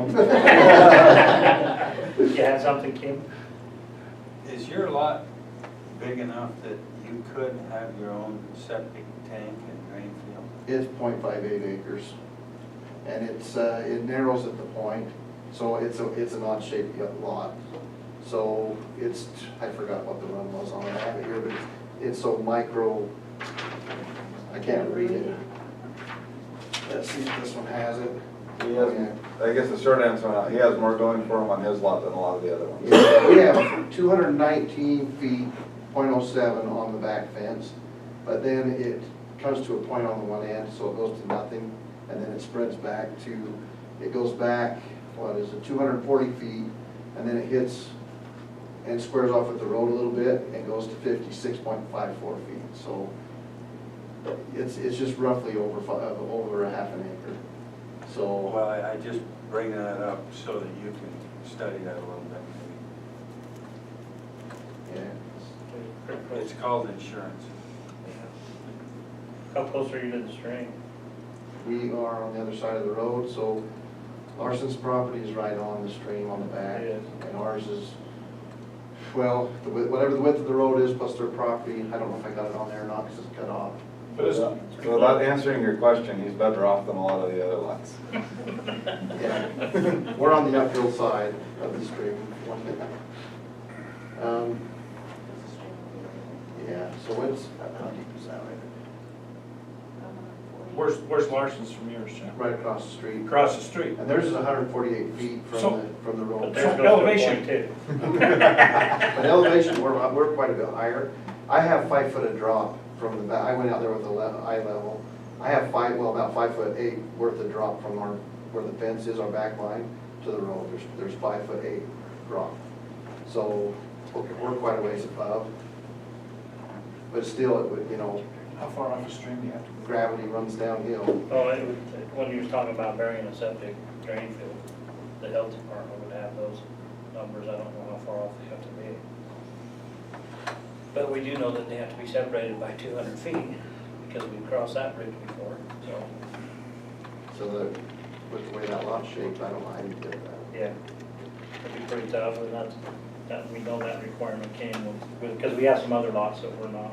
them. You have something, Kim? Is your lot big enough that you could have your own septic tank and drain field? It's 0.58 acres. And it narrows at the point, so it's an odd shaped lot. So I forgot what the run was on it, I have it here, but it's so micro, I can't read it. Let's see if this one has it. He has, I guess the short answer on that, he has more going for him on his lot than a lot of the other ones. Yeah, we have 219 feet, 0.07 on the back fence, but then it comes to a point on the one end, so it goes to nothing, and then it spreads back to, it goes back, what is it, 240 feet, and then it hits and squares off with the road a little bit, and goes to 56.54 feet, so it's just roughly over a half an acre. So, Well, I just bring that up so that you can study that a little bit. yeah. Pretty close. It's called insurance. How close are you to the stream? We are on the other side of the road, so Larson's property is right on the stream on the back. It is. And ours is, well, whatever the width of the road is plus their property, I don't know if I got it on there or not because it's cut off. So without answering your question, he's better off than a lot of the other lots. Yeah, we're on the uphill side of the stream. Yeah, so it's, how deep is that Where's Larson's from yours, Jim? right across the street. Across the street. And theirs is 148 feet So- from the But road. there's So goes to a elevation. point too. But elevation, we're quite a bit higher. I have 5 foot of drop from the back. I went out there with the eye level. I have about 5'8" worth of drop from where the fence is, our back line, to the road. There's 5'8" drop. So we're quite a ways above. But still, it would, How far off the stream do you have to go? gravity runs downhill. Well, when you were talking about burying a septic drain field, the health department would have those numbers. I don't know how far off they have to be. But we do know that they have to be separated by 200 feet because we've crossed that bridge before, so, So with the way that lot's shaped, I don't know how you get that. yeah. It'd be pretty tough, and we know that requirement came because we have some other lots that were not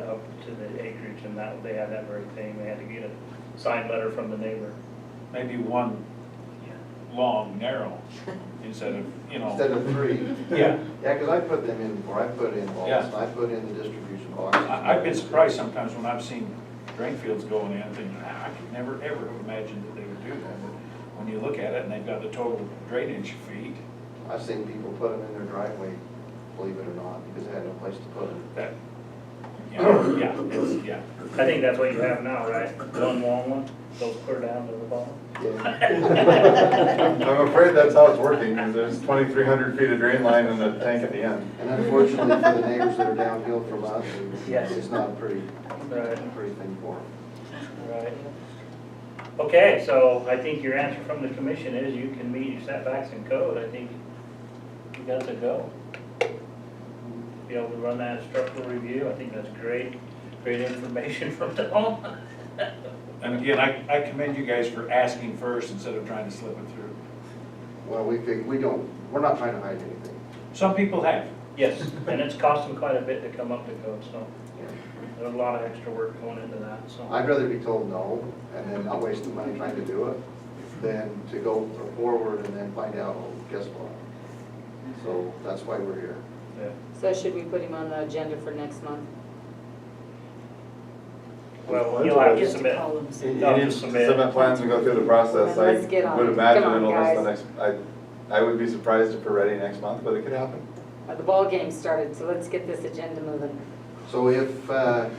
up to the acreage, and that, they had that very thing. They had to get a signed letter from the neighbor. Maybe one long, narrow, instead of, Instead of 3. Yeah. Yeah, because I put them in before. I put in balls, Yeah. and I put in the distribution boxes. I've been surprised sometimes when I've seen drain fields going in, thinking, I could never, ever have imagined that they would do that. But when you look at it and they've got the total drainage feet, I've seen people put them in their driveway, believe it or not, because they had no place to put them. that, yeah. I think that's what you have now, right? One long one, goes clear down to the bottom. Yeah. I'm afraid that's how it's working, because there's 2,300 feet of drain line and a tank at the end. And unfortunately for the neighbors that are downhill from us, Yes. it's not a pretty Right, thing for them. right. Okay, so I think your answer from the commission is you can meet your setbacks and code. I think you got to go. Be able to run that structural review. I think that's great information from Tom. And again, I commend you guys for asking first instead of trying to slip it through. Well, we're not trying to hide anything. Some people have. Yes, and it's cost them quite a bit to come up to code, so Yeah. there's a lot of extra work going into that, so. I'd rather be told no, and then not waste the money trying to do it, than to go forward and then find out, oh, guess what? So that's why we're here. Yeah. So should we put him on the agenda for next month? Well, you'll have to Just to submit. call him. You No, need to just submit. submit plans and go through the process. Let's get on I would it. imagine Come on, it'll miss the guys. next, I would be surprised if we're ready next month, but it could happen. The ball game started, so let's get this agenda moving. So if, Well,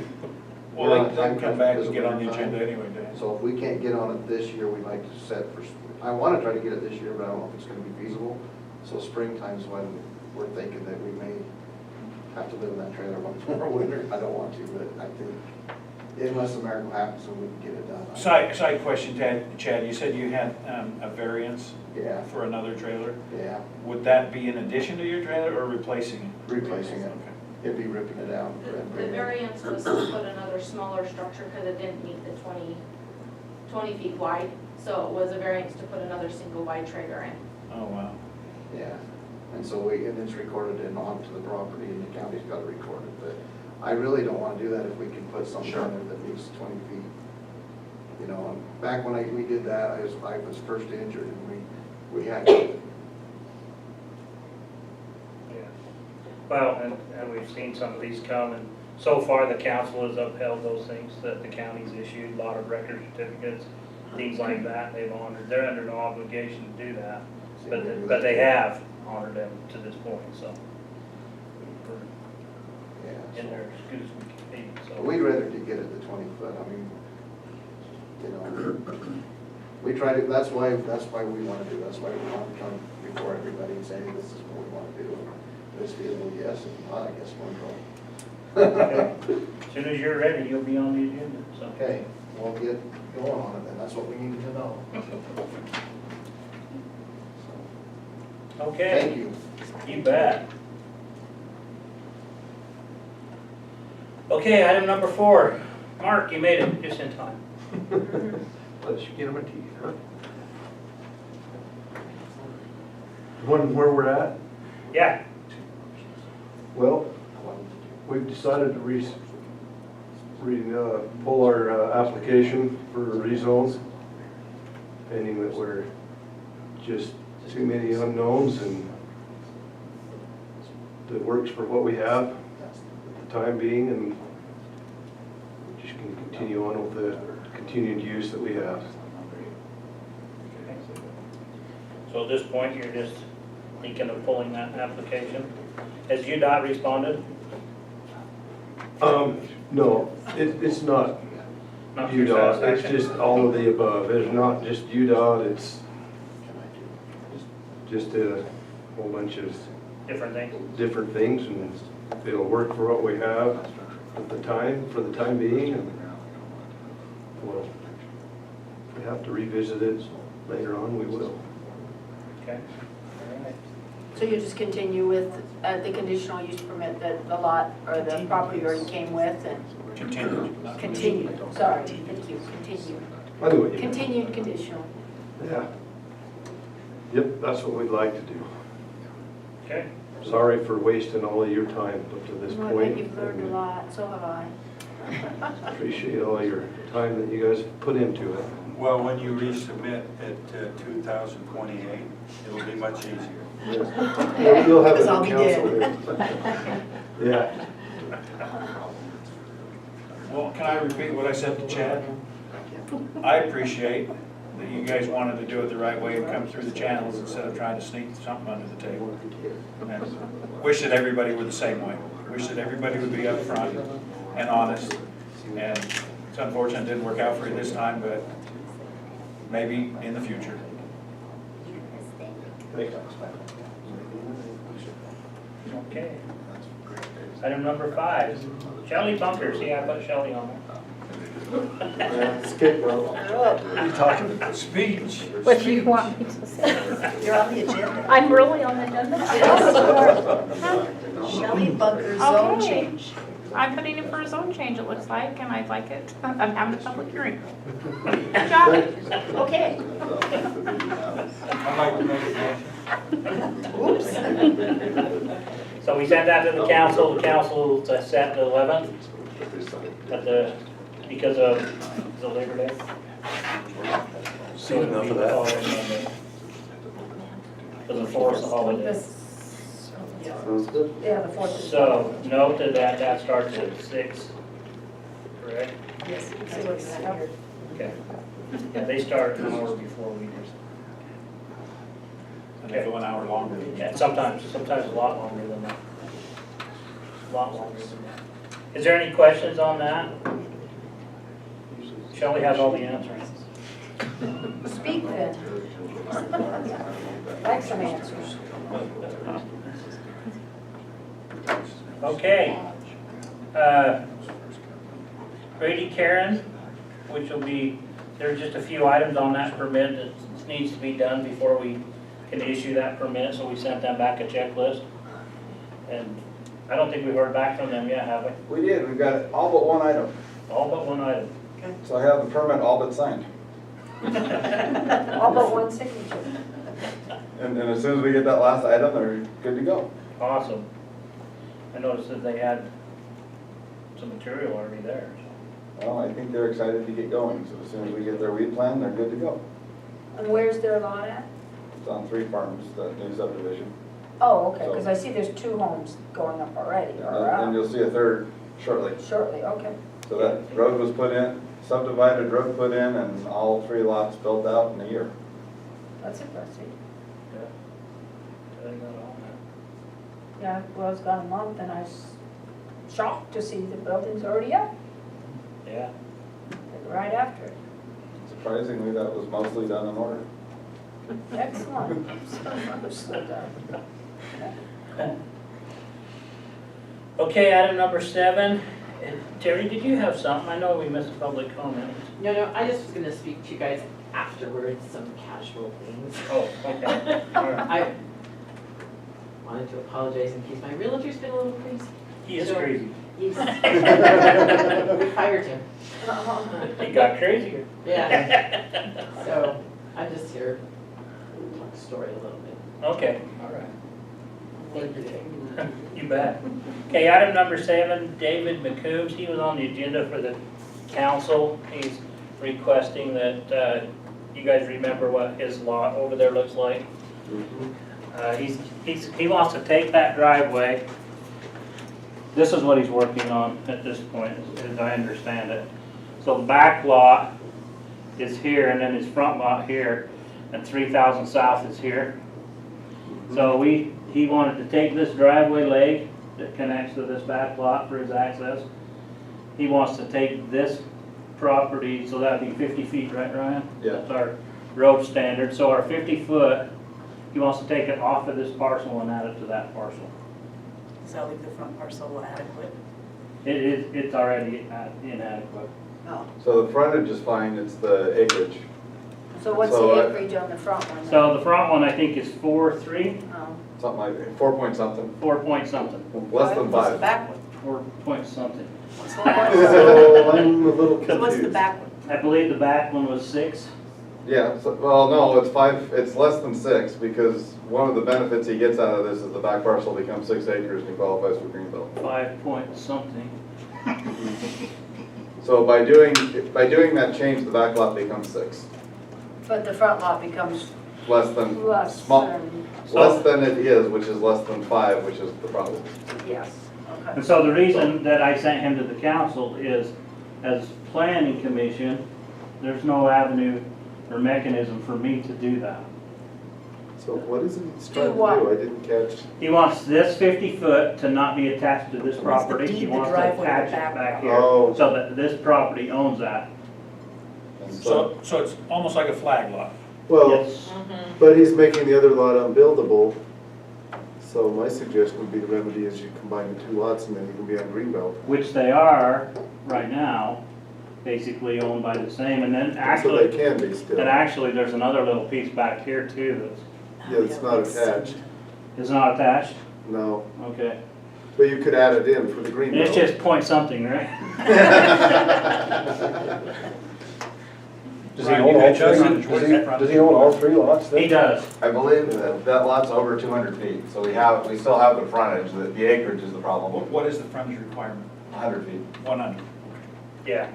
they can come back and get on the Time. agenda anyway, Dan. so if we can't get on it this year, we'd like to set for, I want to try to get it this year, but I don't know if it's going to be feasible. So springtime's when we're thinking that we may have to live in that trailer one more winter. I don't want to, but I think unless a miracle happens, so we can get it done. Side question, Chad, you said you had a variance Yeah, for another trailer. yeah, Would that be in addition to your trailer or replacing it? replacing it. Okay. It'd be ripping it out. The variance was to put another smaller structure because it didn't meet the 20 feet wide. So it was a variance to put another single wide trailer in. Oh, wow. Yeah, and so and it's recorded in onto the property and the county's got to record it, but I really don't want to do that if we can put something on there that meets 20 feet. You know, back when we did that, I was first injured and we had to. Yeah. Well, and we've seen some of these come, and so far the council has upheld those things that the county's issued, a lot of record certificates, things like that, they've honored, they're under no obligation to do that, but they have honored them to this point, so. Yeah, In so- their excuse me, so. We'd rather to get it to 20 foot, I mean, you know, we tried it, that's why we want to do, that's why we want to come before everybody and say, hey, this is what we want to do. If it's feasible, yes, if not, I guess we'll go. Okay. As soon as you're ready, you'll be on the agenda, so. Okay, we'll get going on it then, that's what we needed to know. Okay. Thank you. You bet. Okay, item number 4. Mark, you made it just in time. Let's get them a teeth, huh? Wondering where we're at? Yeah. Well, we've decided to pull our application for a rezone, pending that we're just too many unknowns and that works for what we have at the time being, and we're just gonna continue on with the continued use that we have. So at this point, you're just thinking of pulling that application? Has UDOT responded? No, it's not Not to your UDOT, it's satisfaction? just all of the above. It's not just UDOT, it's just a whole bunch of Different things? different things, and it'll work for what we have at the time, for the time being, and well, if we have to revisit it later on, we will. Okay. All right. So you just continue with the conditional use permit that the lot or the property already came with and Continued. not continued, sorry, thank you, continued. Anyway, Continued conditional. yeah. Yep, that's what we'd like to do. Okay. Sorry for wasting all of your time up to this Well, I point. bet you've learned a lot, so have I. Appreciate all your time that you guys have put into it. Well, when you resubmit at 2028, it'll be much easier. You'll have Because a I'll new be council dead. there. Yeah. Well, can I repeat what I said to Chad? I appreciate that you guys wanted to do it the right way and come through the channels instead of trying to sneak something under the table. And wish that everybody were the same way. Wish that everybody would be upfront and honest. And it's unfortunate it didn't work out for you this time, but maybe in the future. Okay. Item number 5. Shelley Bunker. See, I put Shelley on there. Skip rope. What are you talking? Speech. What do you want me to say? You're on the agenda. I'm really on the agenda? Shelley Bunker zone Okay. change. I'm putting in for a zone change, it looks like, and I'd like it. I'm having a public hearing. Good job. Okay. I'd like to make a motion. Oops. So we sent that to the council to set the 11th because of the Labor Day. Seen enough of that. Because the 4th is a holiday. Sounds good. Yeah, the 4th is. So note that starts at 6, correct? Yes, 6. Okay. Yeah, they start an hour before we do. And they go an hour longer. Yeah, sometimes a lot longer than that. A lot longer than that. Is there any questions on that? Shelley has all the answers. Speak then. Like some answers. Okay. Grady Karen, which will be, there's just a few items on that permit that needs to be done before we can issue that permit, so we sent them back a checklist. And I don't think we've heard back from them yet, have we? We did, we've got all but one item, All but one item. so I have the permit all but signed. All but one signature. And as soon as we get that last item, they're good to go. Awesome. I noticed that they had some material already there, so. Well, I think they're excited to get going, so as soon as we get their weed plan, they're good to go. And where's their lot at? It's on 3 farms, that new subdivision. Oh, okay, because I see there's 2 homes going up already, or And you'll see a third shortly. shortly, okay. So that road was put in, subdivided road put in, and all 3 lots built out in a year. That's impressive. Yeah. They got all that. Yeah, well, it's got a month and I was shocked to see the building's already up, Yeah. right after it. Surprisingly, that was mostly done in order. Excellent. So done. Okay, item number 7. Terry, did you have something? I know we missed a public comment. No, I just was gonna speak to you guys afterwards, some casual things. Oh, okay. All right. I wanted to apologize in case my realtor's been a little crazy. He is So- crazy. He's, we fired him. He got crazier. Yeah. So I'm just here to talk story a little bit. Okay, all right. Thank you. You bet. Okay, item number 7, David McCombs, he was on the agenda for the council. He's requesting that you guys remember what his lot over there looks like. He wants to take that driveway. This is what he's working on at this point, as I understand it. So the back lot is here, and then his front lot here, and 3,000 south is here. So he wanted to take this driveway leg that connects to this back lot for his access. He wants to take this property, so that'd be 50 feet, right, Ryan? Yeah. That's our road standard. So our 50 foot, he wants to take it off of this parcel and add it to that parcel. Does that leave the front parcel adequate? It's already inadequate. Oh, So the frontage is fine, it's the acreage. so what's So, the acreage on the front one? then? So the front one, I think, is 4.3, Oh. Something like 4 point something, 4 point something, less than What's the 5. back one? 4 point something. So what's So I'm a little confused. what's the back one? I believe the back one was 6. Yeah, so, well, no, it's 5, it's less than 6, because one of the benefits he gets out of this is the back parcel becomes 6 acres and he qualifies for Greenbelt. 5 point something. So by doing that change, the back lot becomes 6. But the front lot becomes Less than, less small, than, less than it is, which is less than 5, which is the problem. yes, okay. And so the reason that I sent him to the council is, as planning commission, there's no avenue or mechanism for me to do that. So what is it he's trying to what? do? I didn't catch. He wants this 50 foot to not be attached to this He wants to property. He deed the wants to driveway attach it back. back here, Oh. so that this property owns that. And So it's almost like a flag lot. Well, Yes. but he's making the other lot unbuildable. So my suggestion would be the remedy is you combine the 2 lots and then you can be on Greenbelt. Which they are, right now, basically owned by the same, and then So actually, they can be still. and actually, there's another little piece back here too Yeah, it's not attached. that is not attached, No, okay. but you could add it in for the And Greenbelt. it's just point something, right? Does he own all 3? Does he own all 3 lots then? He does, I believe that lot's over 200 feet, so we still have the frontage, the acreage is the problem. What is the frontage requirement? 100 feet. 100. yeah.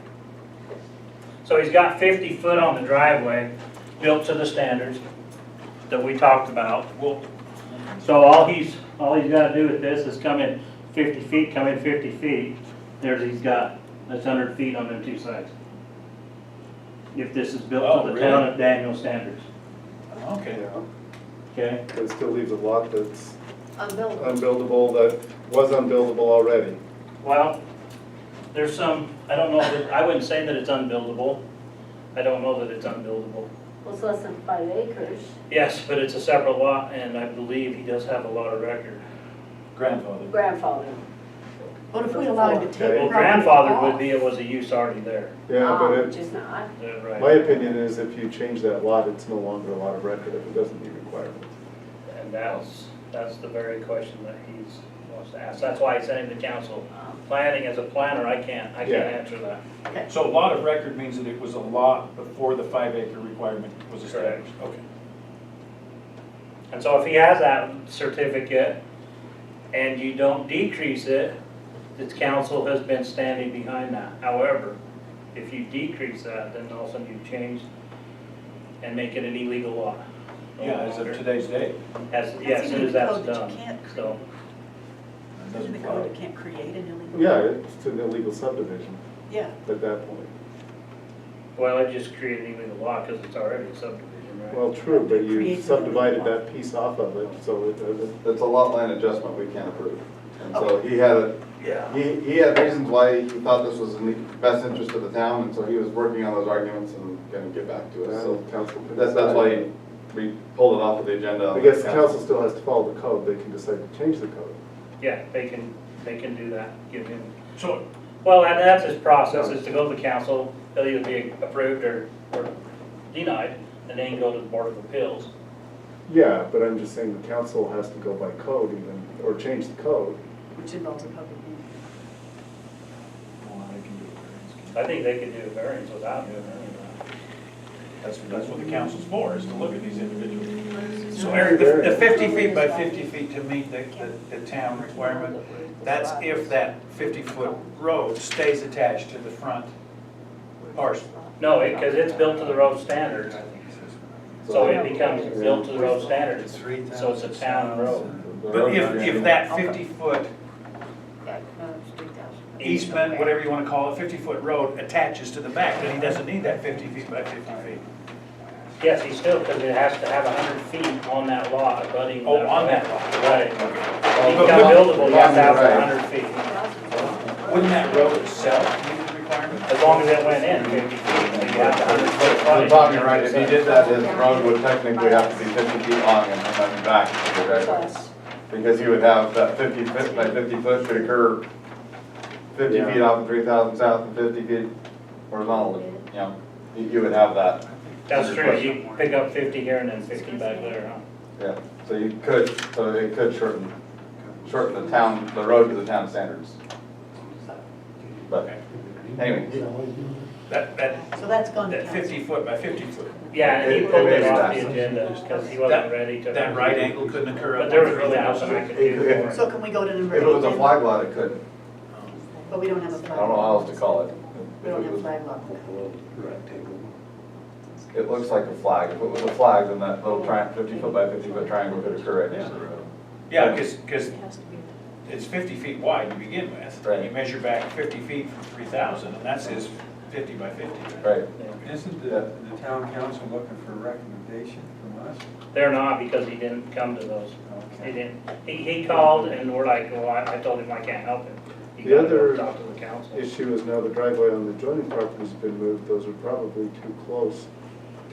So he's got 50 foot on the driveway, built to the standards that we talked about. Well, So all he's gotta do with this is come in 50 feet, come in 50 feet. He's got, that's 100 feet on them 2 sides. If this is built Oh, to the really? town of Daniel standards, okay. Yeah, okay? but it still leaves a lot that's Unbuildable. unbuildable that was unbuildable already. Well, there's some, I don't know, I wouldn't say that it's unbuildable. I don't know that it's unbuildable. Well, it's less than 5 acres. Yes, but it's a separate lot, and I believe he does have a lot of record. Grandfather. Grandfather. What if we allowed him to take Okay. Well, property grandfather off? would be, it was a use already there. Yeah, but Which is not. Right. my opinion is if you change that lot, it's no longer a lot of record if it doesn't meet requirements. And that's the very question that he's wants to ask. That's why I sent him to council. Planning as a planner, I can't Yeah. answer that. Okay. So lot of record means that it was a lot before the 5-acre requirement was established? Okay. And so if he has that certificate and you don't decrease it, the council has been standing behind that. However, if you decrease that, then all of a sudden you change and make it an illegal lot. No Yeah, as of longer. today's date. As soon as that's Code that you done, can't so. Isn't the code you can't create an illegal? Yeah, it's an illegal subdivision Yeah. at that point. Well, it just created an illegal lot because it's already a subdivision, right? Well, true, but you Create an subdivided illegal that piece off of it, so it, It's a lot line adjustment we can't approve. And so he had, Yeah. he had reasons why he thought this was in the best interest of the town, and so he was working on those arguments and gonna get back to us, so. council can That's decide. why we pulled it off of the agenda. I guess the council still has to follow the code, they can decide to change the code. Yeah, they can do that, give him. So, Well, and that's his process, is to go to the council, they'll either be approved or denied, and then go to the Board of Appeals. Yeah, but I'm just saying the council has to go by code even, or change the code. Which involves a public meeting. I think they could do a variance without doing any of that's what the council's for, is to look at these individuals. So Eric, the 50 feet by 50 feet to meet the town requirement, that's if that 50-foot road stays attached to the front parcel. that. No, because it's built to the road standards, so it becomes built to the road standards, so it's a town road. But if that 50-foot Yeah, no, it's 3,000. easement, whatever you want to call it, 50-foot road attaches to the back, then he doesn't need that 50 feet by 50 feet. Yes, he still, because it has to have 100 feet on that lot, abutting. Oh, on that lot. Right. Okay. To become buildable, you have to have 100 feet, Wouldn't that road itself meet the requirement? as long as it went in 50 feet, then you have 100 foot So frontage. Tom, you're right, if he did that, his road would technically have to be 50 feet long and then back to the driveway. Plus, Because he would have that 50 foot by 50 foot should occur 50 Yeah. feet off of 3,000 south and 50 feet horizontal, you know, you would have that. That's under true, question. you pick up 50 here and then 50 back there, huh? Yeah, so you could, so it could shorten the town, the road to the town standards. But anyway, so that's gone to That council. 50 foot by 50 foot. Yeah, and he It- pulled it it is off that. the agenda because he wasn't ready to. That right angle couldn't occur. But there was really nothing I could do for So it. can we go to number if 8 it was a then? flag lot, it could. But we don't have a I flag. don't know how else to call it. We don't have a flag lot. It looks like a flag. If it was a flag, then that little 50 foot by 50 foot triangle could occur right next to the road. Yeah, because It has to be. it's 50 feet wide to begin with. Right. And you measure back 50 feet from 3,000, and that's his 50 by 50. Right. Isn't the town council looking for a recommendation from us? They're not because he didn't come to those. He Okay. didn't, he called and we're like, well, I told him I can't help him. He The gotta go other talk to the council. Issue is now the driveway on the adjoining property's been moved, those are probably too close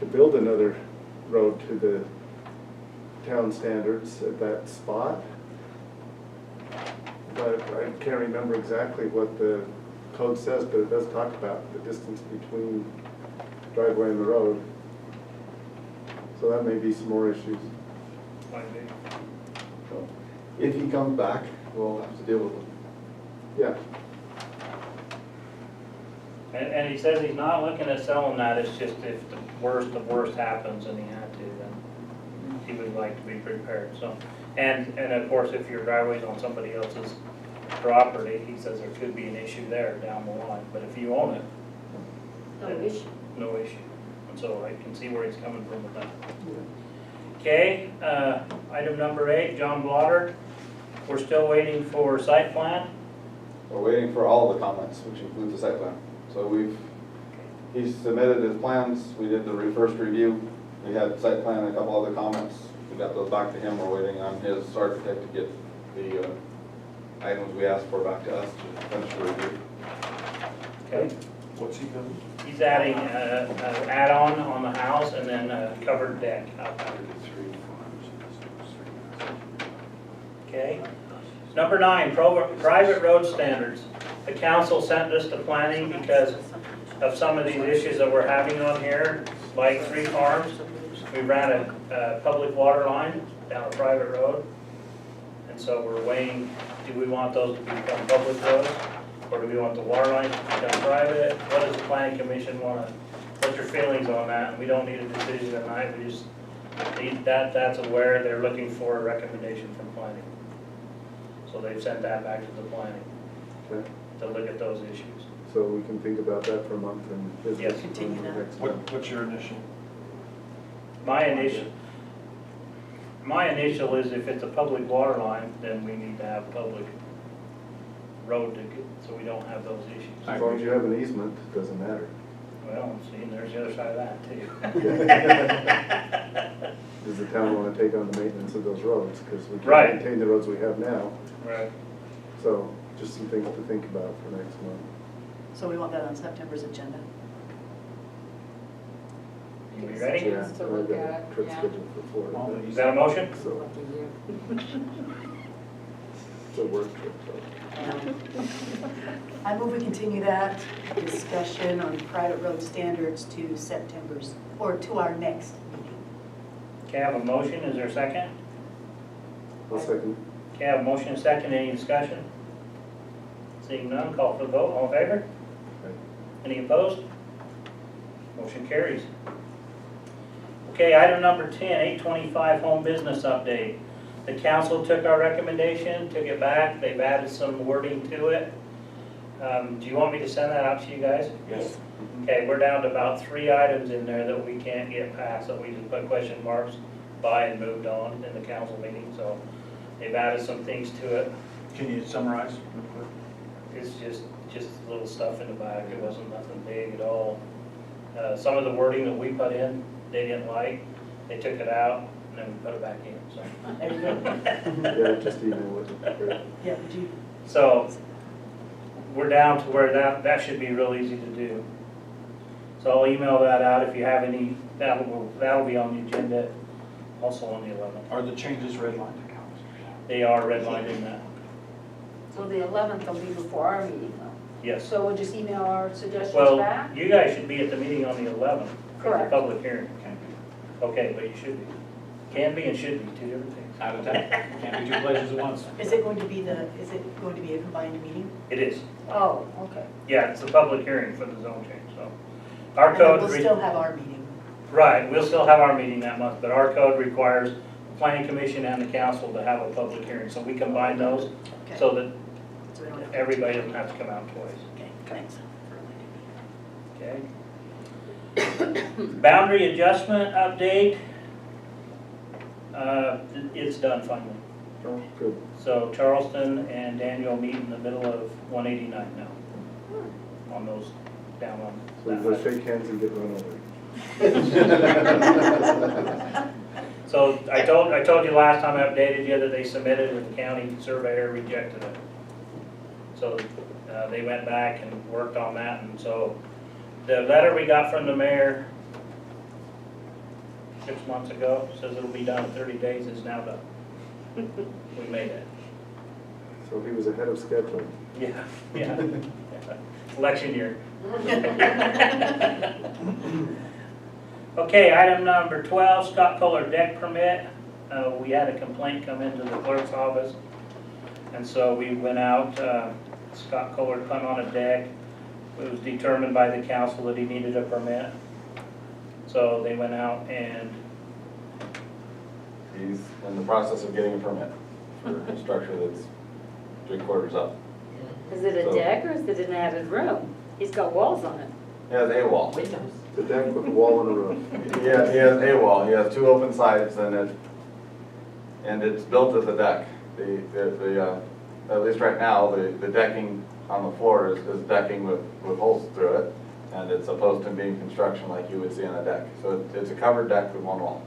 to build another road to the town standards at that spot. But I can't remember exactly what the code says, but it does talk about the distance between driveway and the road. So that may be some more issues. Might be. So, if he comes back, we'll have to deal with it. Yeah, And he says he's not looking at selling that, it's just if the worst happens and he had to, then he would like to be prepared, so. And of course, if your driveway's on somebody else's property, he says there could be an issue there down the line, but if you own it, No issue. no issue. And so I can see where he's coming from with that. Okay, item number 8, John Blotter. We're still waiting for site plan. We're waiting for all the comments, which includes the site plan. So he submitted his plans, we did the first review, we had site plan and a couple other comments. We got those back to him, we're waiting on his architect to get the items we asked for back to us to finish the review. Okay. What's he doing? He's adding an add-on on the house and then a covered deck out there. Okay. Number 9, private road standards. The council sent this to planning because of some of these issues that we're having on here, like 3 farms. We ran a public water line down a private road. And so we're weighing, do we want those to become public roads? Or do we want the water lines to become private? What does the planning commission want to, what's your feelings on that? We don't need a decision tonight, we just need that's aware, they're looking for a recommendation from planning. So they've sent that back to the planning Okay, to look at those issues. so we can think about that for a month and visit. Yes. on Continue the that. next one. What's your initial? My initial is if it's a public water line, then we need to have public road to get, so we don't have those issues. As long as you have an easement, it doesn't matter. Well, see, and there's the other side of that too. Does the town want to take on the maintenance of those roads? Because we Right. can't maintain the roads we have now. Right. So just some things to think about for next month. So we want that on September's agenda. You be ready? Yeah, Things to I've look got a at, trip yeah. scheduled for Florida. Is that a motion? So Lucky you. It's a work trip, so. I move we continue that discussion on private road standards to September's, or to our next meeting. Okay, I have a motion, is there a second? I'll second. Okay, I have a motion and a second, any discussion? Seeing none, call for the vote, all in favor? Okay. Any opposed? Motion carries. Okay, item number 10, 825 home business update. The council took our recommendation, took it back, they've added some wording to it. Do you want me to send that out to you guys? Yes. Okay, we're down to about 3 items in there that we can't get past, that we just put question marks by and moved on in the council meeting, so they've added some things to it. Can you summarize real quick? It's just little stuff in the back, it wasn't nothing big at all. Some of the wording that we put in, they didn't like, they took it out, and then we put it back in, so. There you go. Yeah, just email it. Great. Yeah, would you, So, we're down to where that should be real easy to do. So I'll email that out if you have any, that'll be on the agenda, also on the 11th. Are the changes redlined? They are redlined in that, So the 11th will be before our meeting though. yes. So we'll just email our suggestions Well, back? you guys should be at the meeting on the 11th for the Correct. public hearing. Can't be. Okay, but you should be. Can be and should be, 2 different things. Out of town. Can't be two places at once. is it going to be a combined meeting? It is. Oh, okay. Yeah, it's a public hearing for the zone change, so. Our And then code. we'll still have our meeting. Right, we'll still have our meeting that month, but our code requires the planning commission and the council to have a public hearing. So we combine those Okay. so that So we don't have to. everybody doesn't have to come out twice, Okay, thanks for reminding me. okay? Boundary adjustment update. It's done finally. Oh, good. So Charleston and Daniel meet in the middle of 189 now. On those, down on. So we go shake hands and get run over. So I told you last time I updated you that they submitted and the county surveyor rejected it. So they went back and worked on that, and so the letter we got from the mayor 6 months ago says it'll be done in 30 days, is now done. We made it. So he was ahead of schedule. Yeah, yeah. Election year. Okay, item number 12, Scott Kohler deck permit. We had a complaint come into the clerk's office, and so we went out, Scott Kohler come on a deck. It was determined by the council that he needed a permit. So they went out and, he's in the process of getting a permit for a structure that's 3/4 up. Is it a So- deck or is it an added room? He's got walls on it. He has a wall. Windows. The deck with a wall and a roof. He has a wall, he has 2 open sides and it's built as a deck. At least right now, the decking on the floor is decking with holes through it, and it's opposed to being construction like you would see on a deck. So it's a covered deck with 1 wall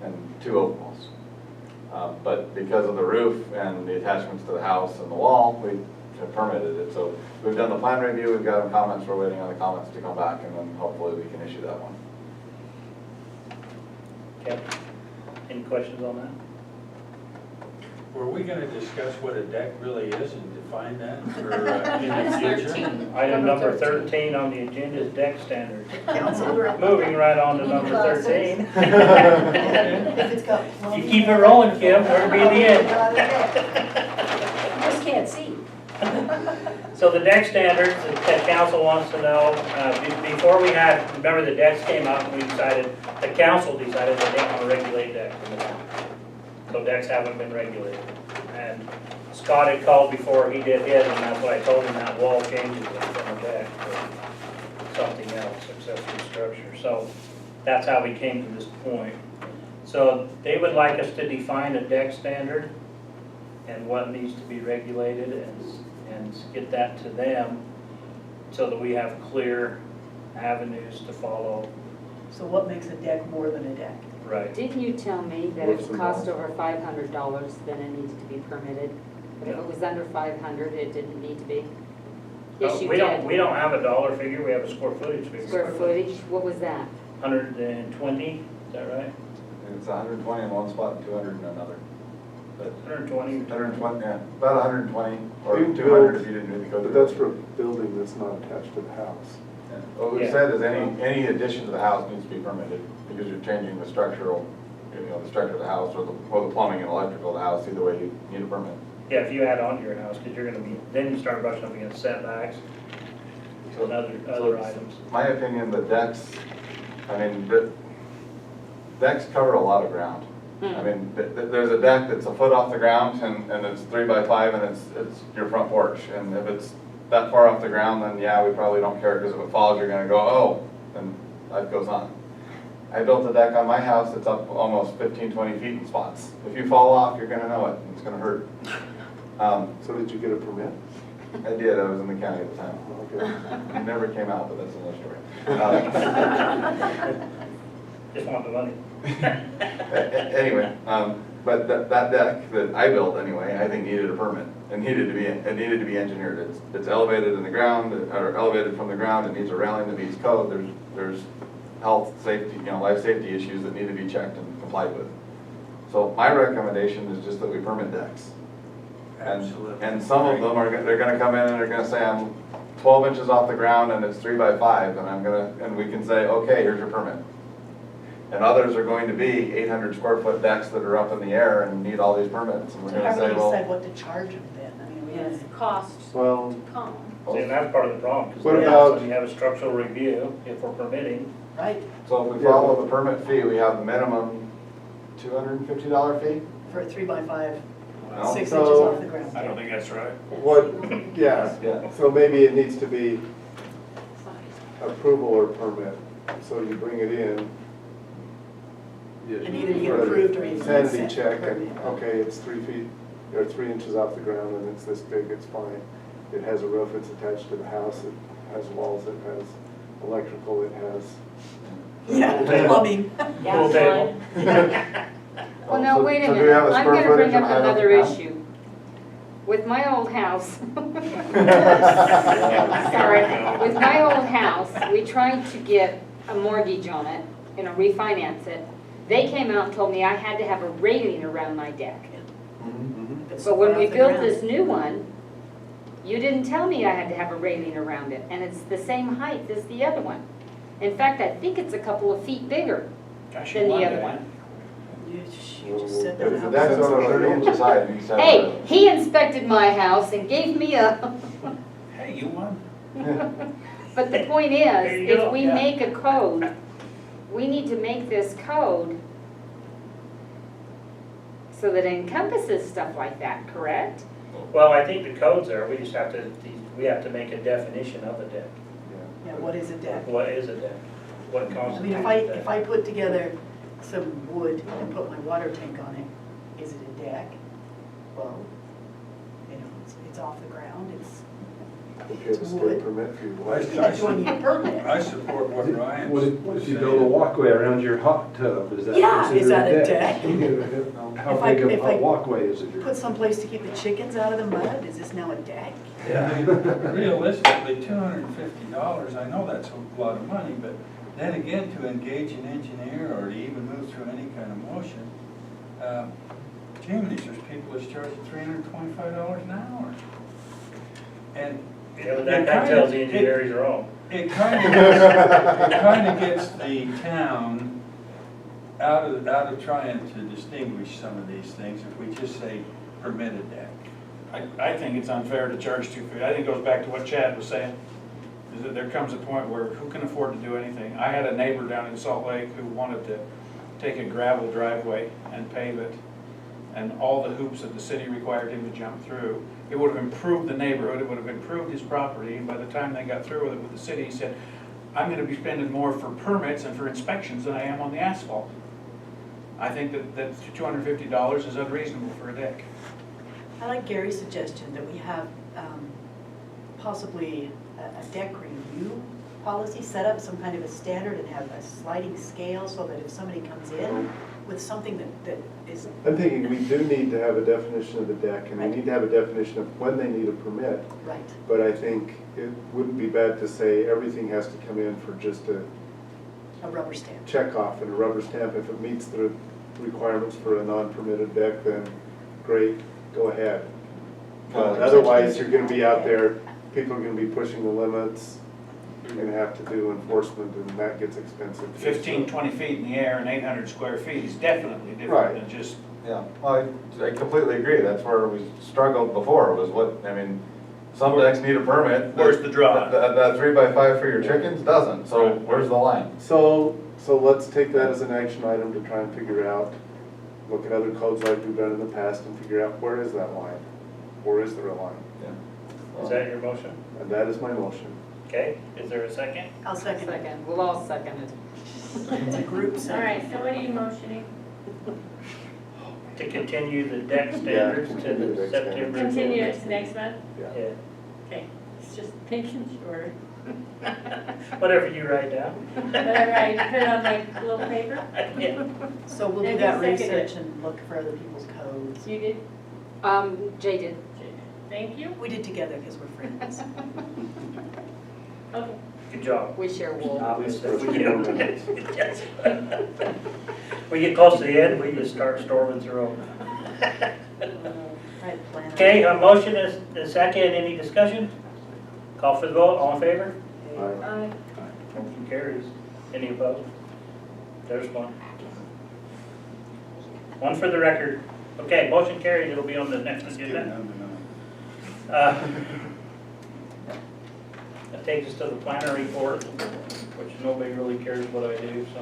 and 2 open walls. But because of the roof and the attachments to the house and the wall, we have permitted it. So we've done the plan review, we've got comments, we're waiting on the comments to come back, and then hopefully we can issue that one. okay, any questions on that? Were we gonna discuss what a deck really is and define that for, in That's the future? 13. Item number 13 on the agenda is deck standards. Council director. Moving right on to number 13. If it's got You plumbing. keep it rolling, Kim, we're gonna be at the end. You just can't see. So the deck standards, the council wants to know, before we had, remember the decks came out and we decided, the council decided that they want to regulate decks in the town. So decks haven't been regulated. And Scott had called before he did his, and that's what I told him, that wall changes it from a deck to something else, accessory structure. So that's how we came to this point. So they would like us to define a deck standard and what needs to be regulated and get that to them so that we have clear avenues to follow. So what makes a deck more than a deck? Right. Didn't you tell me that if it cost over $500, then it needs to be permitted? But if it was under 500, it didn't need to be? Yes, you We did. don't have a dollar figure, we have a square footage figure. Square footage, what was that? 120, is that right? It's 120 in one spot and 200 in another. But 120. 120, yeah, about 120 or We 200 built- if you didn't really go. But that's for a building that's not attached to the house. Yeah. What we Yeah. said is any addition to the house needs to be permitted because you're changing the structural, the structure of the house or the plumbing and electrical of the house, either way you need a permit. Yeah, if you add on to your house, because you're gonna be, then you start brushing up against setbacks and other it's- items. My opinion, the decks, I mean, decks cover a lot of ground. I mean, there's a deck that's a foot off the ground and it's 3 by 5 and it's your front porch. And if it's that far off the ground, then yeah, we probably don't care because if it falls, you're gonna go, oh, and life goes on. I built a deck on my house that's up almost 15, 20 feet in spots. If you fall off, you're gonna know it, and it's gonna hurt. So did you get a permit? I did, I was in the county at the time. Okay. It never came out, but that's another story. Just want the money. Anyway, but that deck that I built anyway, I think needed a permit. It needed to be engineered. It's elevated in the ground, or elevated from the ground, it needs a railing that meets code. There's health, safety, life safety issues that need to be checked and complied with. So my recommendation is just that we permit decks. Absolutely. And some of them they're gonna come in and they're gonna say, I'm 12 inches off the ground and it's 3 by 5, and we can say, okay, here's your permit. And others are going to be 800 square foot decks that are up in the air and need all these permits, and we're So gonna how do say, we well, decide what to charge them then? I mean, we Yes, have costs Well, to come. See, and that's part of the problem. 'Cause What then about- when you have a structural review, if we're permitting, right, so if we follow the permit fee, we have the minimum $250 fee? for a 3 by 5, No? 6 So- inches off the ground. I don't think that's right. what, yeah, Yeah. so maybe it needs to be approval or permit. So you bring it in. And either you get approved or you get Sanity sent check, permit. and, okay, it's 3 feet, or 3 inches off the ground, and it's this big, it's fine. It has a roof, it's attached to the house, it has walls, it has electrical, it has. Yeah, plumbing. pool table. Well, now, So- wait a so do we minute, have a I'm square gonna bring footage of up height off the another ground? issue. With my old house, sorry, with my old house, we tried to get a mortgage on it, refinance it. They came out and told me I had to have a railing around my deck. It's But when off we the built ground. this new one, you didn't tell me I had to have a railing around it, and it's the same height as the other one. In fact, I think it's a couple of feet bigger Gosh, than you the won, other didn't one. You just said If the that. deck's over 30 inches high, it needs to have Hey, he inspected my house and gave me a, you? Hey, you won. but the point There is, you go, if we yeah. make a code, we need to make this code so that it encompasses stuff like that, correct? Well, I think the code's there, we just have to make a definition of a deck. Yeah, what is a deck? What is a deck? What I mean, constitutes if a deck? if I put together some wood and put my water tank on it, is it a deck? Well, it's off the ground, it's, If you have a state wood. permit for your I- water. that's when you need a permit. I support what Ryan What was if you build a saying. walkway around your hot tub, is that Yeah, is that a considered How If I- big of if I a walkway is it? Put someplace to keep the chickens out of the mud, is this now a deck? Realistically, $250, I know that's a lot of money, but then again, to engage an engineer or to even move through any kind of motion, Gee, there's people that's charging $325 an hour. And Yeah, but that guy tells the engineer he's wrong. it kind of gets the town out of trying to distinguish some of these things if we just say permitted deck. I think it's unfair to charge $250. I think it goes back to what Chad was saying, is that there comes a point where who can afford to do anything? I had a neighbor down in Salt Lake who wanted to take a gravel driveway and pave it, and all the hoops that the city required him to jump through. It would have improved the neighborhood, it would have improved his property, and by the time they got through with it with the city, he said, I'm gonna be spending more for permits and for inspections than I am on the asphalt. I think that $250 is unreasonable for a deck. I like Gary's suggestion that we have possibly a deck review policy, set up some kind of a standard and have a sliding scale so that if somebody comes in with something that is. I'm thinking we do need to have a definition of the deck, and we Right. need to have a definition of when they need a permit. Right. But I think it wouldn't be bad to say everything has to come in for just a A rubber stamp. check off and a rubber stamp. If it meets the requirements for a non-permitted deck, then great, go ahead. But otherwise, you're gonna be out there, people are gonna be pushing the limits, you're gonna have to do enforcement, and that gets expensive. 15, 20 feet in the air and 800 square feet is definitely different Right. than just, Yeah, well, I completely agree, that's where we struggled before, was what, I mean, some decks need a permit. Where's the draw? That 3x5 for your chickens doesn't, so Right. where's the line? So let's take that as an action item to try and figure out, look at other codes like we've done in the past and figure out where is that line? Where is there a line? Is that your motion? And that is my motion. Okay, is there a second? I'll second it. Second, we'll all second it. It's a group All second. right, so what are you motioning? To continue the deck standards to continue the the deck September. Continue it to next month? Yeah, Okay, it's just making sure. whatever you write down. Whatever I put on my little paper. Yeah. So we'll do And that who seconded it? research and look for other people's codes. You did? Jay did. Thank you. We did together because we're friends. Okay. Good job. We share wool. Obviously, we get, yes. We get close to the end, we just start storming through them. Right, plan. Okay, a motion is a second, any discussion? Call for the vote, all in favor? Aye. Motion carries. Any opposed? There's one. One for the record. Okay, motion carries, it'll be on the next agenda. That takes us to the planner report, which nobody really cares what I do, so.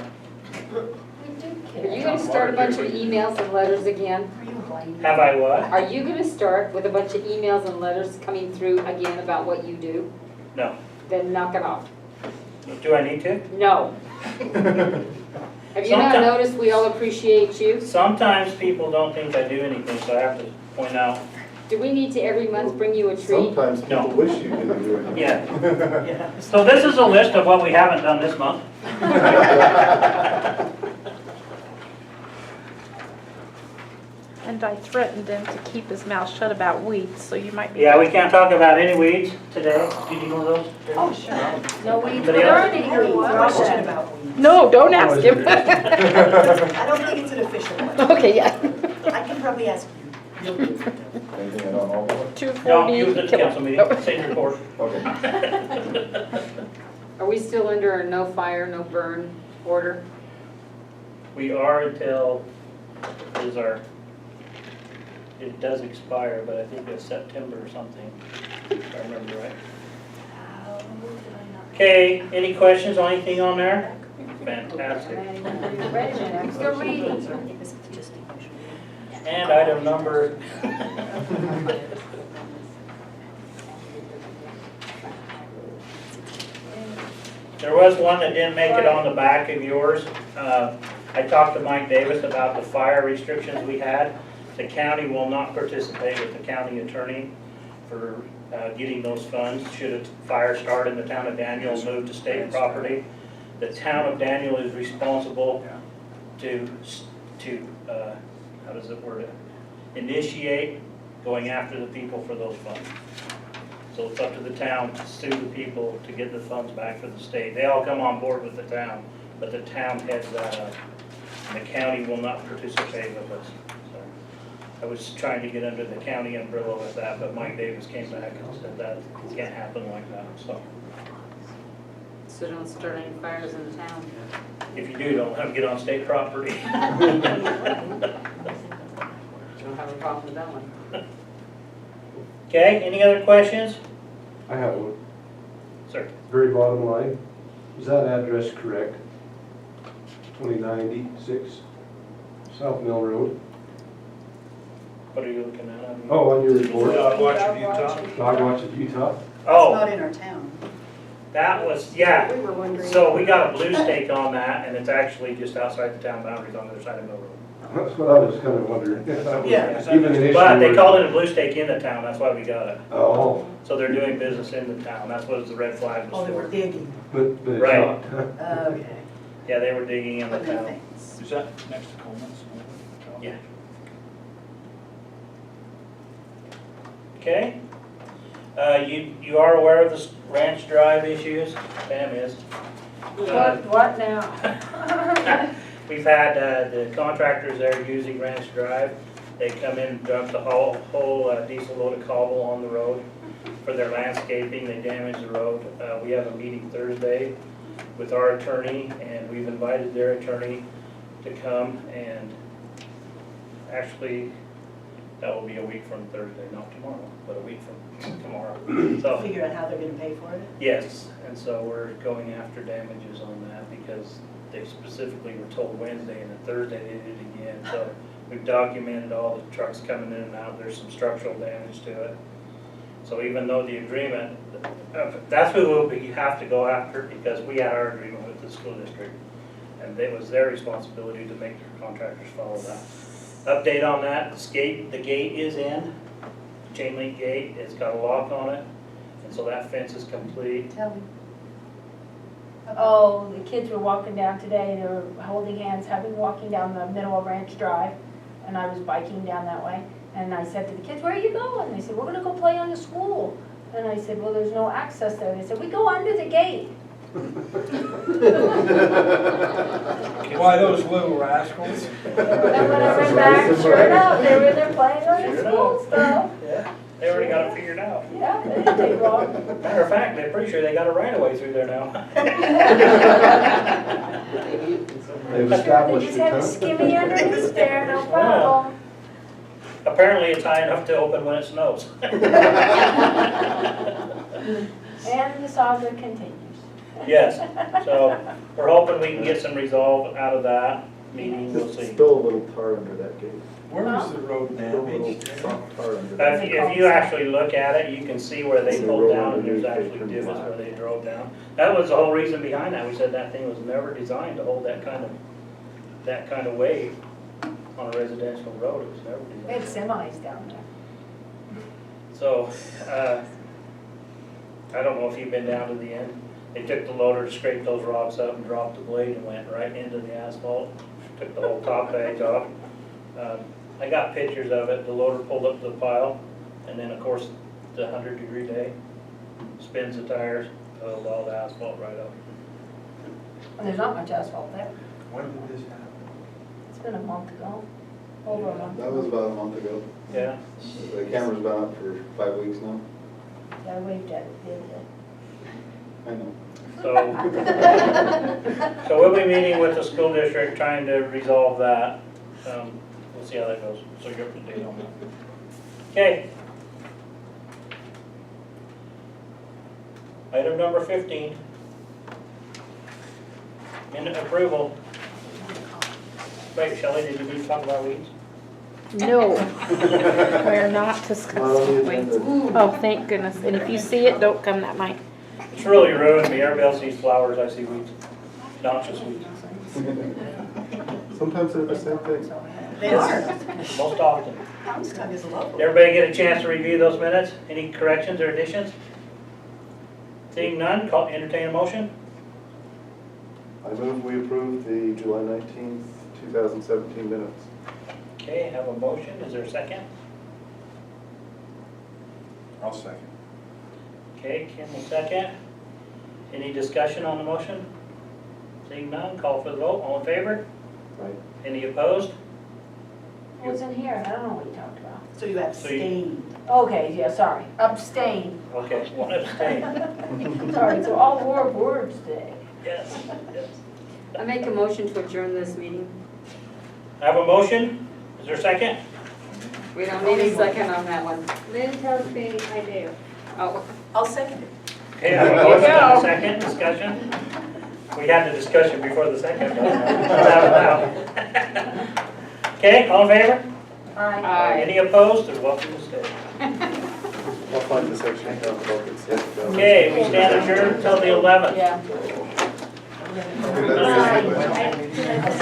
Are you gonna start a bunch of emails and letters again? Are you blind? Have I what? Are you gonna start with a bunch of emails and letters coming through again about what you do? No. Then knock it off. Do I need to? No. Have you not Sometimes- noticed we all appreciate you? Sometimes people don't think I do anything, so I have to point out. Do we need to every month bring you a treat? Sometimes No. people wish you didn't do it. Yeah. Yeah. So this is a list of what we haven't done this month. And I threatened him to keep his mouth shut about weeds, so you might be. Yeah, we can't talk about any weeds today. Did you know those? Oh, sure. No weeds. Anybody There else? aren't any weeds. Question about weeds. No, don't ask him. I don't think it's an official one. Okay, yeah. I can probably ask you. Anything I don't know about? 240. No, you was at the kill- council meeting, same report. Okay. Are we still under a no fire, no burn order? We are until, it does expire, but I think it's September or something, if I remember right. Okay, any questions on anything on there? Fantastic. I'm still reading. This is just emotional. And item number, there was one that didn't make it on the back of yours. I talked to Mike Davis about the fire restrictions we had. The county will not participate with the county attorney for getting those funds should a fire start in the town of Daniel and move to state property. The town of Daniel is responsible to how does it word it? Initiate going after the people for those funds. So it's up to the town to sue the people to get the funds back for the state. They all come on board with the town, but the town heads that up. And the county will not participate with us. I was trying to get under the county umbrella with that, but Mike Davis came back and said that can't happen like that, so. So don't start any fires in the town. If you do, don't let them get on state property. Don't have a problem with that one. Okay, any other questions? I have one. Sir? Very bottom line, is that address correct? 2096 South Mill Road? What are you looking at? Oh, on your report, Dog watch of Utah. Dog Watch of Utah? It's Oh, not in our town. that was, yeah. We were wondering. So we got a blue stake on that, and it's actually just outside the town boundaries on the other side of Mill Road. That's what I was kind of wondering. If that was Yeah. even an issue. But they where- called it a blue stake in the town, that's why we got it. Oh, So they're doing business in the town, that's what the red flag Oh, was they were for. digging. but it's Right. not. Okay. Yeah, they were digging in the But no town. thanks. Is that next to Coleman's? Yeah. Okay. You are aware of the Ranch Drive issues? Pam is. What now? We've had the contractors there using Ranch Drive. They come in and dump the whole diesel load of cobble on the road for their landscaping. They damage the road. We have a meeting Thursday with our attorney, and we've invited their attorney to come, and actually, that will be a week from Thursday, not tomorrow, but a week from tomorrow. So, Figure out how they're gonna pay for it? yes, and so we're going after damages on that because they specifically were told Wednesday, and then Thursday they did it again. So we've documented all the trucks coming in and out. There's some structural damage to it. So even though the agreement, that's who we have to go after, because we had our agreement with the school district. And it was their responsibility to make their contractors follow that. Update on that, the gate is in, chain link gate, it's got a lock on it, and so that fence is complete. Tell me. Oh, the kids were walking down today, they were holding hands, walking down the middle of Ranch Drive, and I was biking down that way. And I said to the kids, "Where are you going?" They said, "We're gonna go play on the school." And I said, "Well, there's no access there." They said, "We go under the gate." Why, those little rascals? And when I went back, sure enough, they were there playing on the school stuff. Yeah, they already got it figured out. Yeah, they didn't take long. Matter of fact, they're pretty sure they got a right of way through there now. They've They established just it, had to huh? skimmy underneath there, no problem. Apparently it's high enough to open when it snows. And the saga continues. Yes, so we're hoping we can get some resolve out of that meeting, we'll see. Still a little tar under that gate. Where was the road Still a little damaged? soft tar under that. If you actually look at it, you can see where they pulled down and there's actually divots where they drove down. That was the whole reason behind that. We said that thing was never designed to hold that kind of weight on a residential road. It was never We had designed. semis down there. So, I don't know if you've been down to the end. They took the loader, scraped those rocks up and dropped the blade and went right into the asphalt. Took the whole top edge off. I got pictures of it. The loader pulled up to the pile, and then of course the 100-degree day spins the tires, pulled all the asphalt right up. And there's not much asphalt there. When did this happen? It's been a month ago, over a month. That was about a month ago. Yeah. The camera's been up for 5 weeks now. Yeah, I waved at it the other day. I know. So we'll be meeting with the school district trying to resolve that. We'll see how that goes. So you're up to date on that. Okay. Item number 15. Minute approval. Wait, Shelley, did you need to talk about weeds? No, we're not discussing weeds. Oh, thank goodness. And if you see it, don't come that night. It's really ruined me. Everybody else sees flowers, I see weeds. Noxious weeds. Sometimes they're the same thing. They are. Most often. Houndstone is lovely. Everybody get a chance to review those minutes? Any corrections or additions? Seeing none, entertain a motion? I move we approve the July 19th, 2017 minutes. Okay, have a motion. Is there a second? I'll second. Okay, Kim will second. Any discussion on the motion? Seeing none, call for the vote. All in favor? Right. Any opposed? Wasn't here, I don't know what you talked about. So you abstained. Okay, yeah, sorry, abstain. Okay, one abstain. Sorry, so all war words today. Yes, yes. I make a motion to adjourn this meeting. I have a motion. Is there a second? We don't need a second on that one. Lynn tells me I do. Oh, I'll second it. Okay, I have a motion and a second. Discussion. We had the discussion before the second. But let's have it now. Okay, all in favor? Aye. Any opposed? They're welcome to stay. I'll find the section down below. Okay, we stand adjourned until the 11th. Yeah. Okay, that's it. Aye.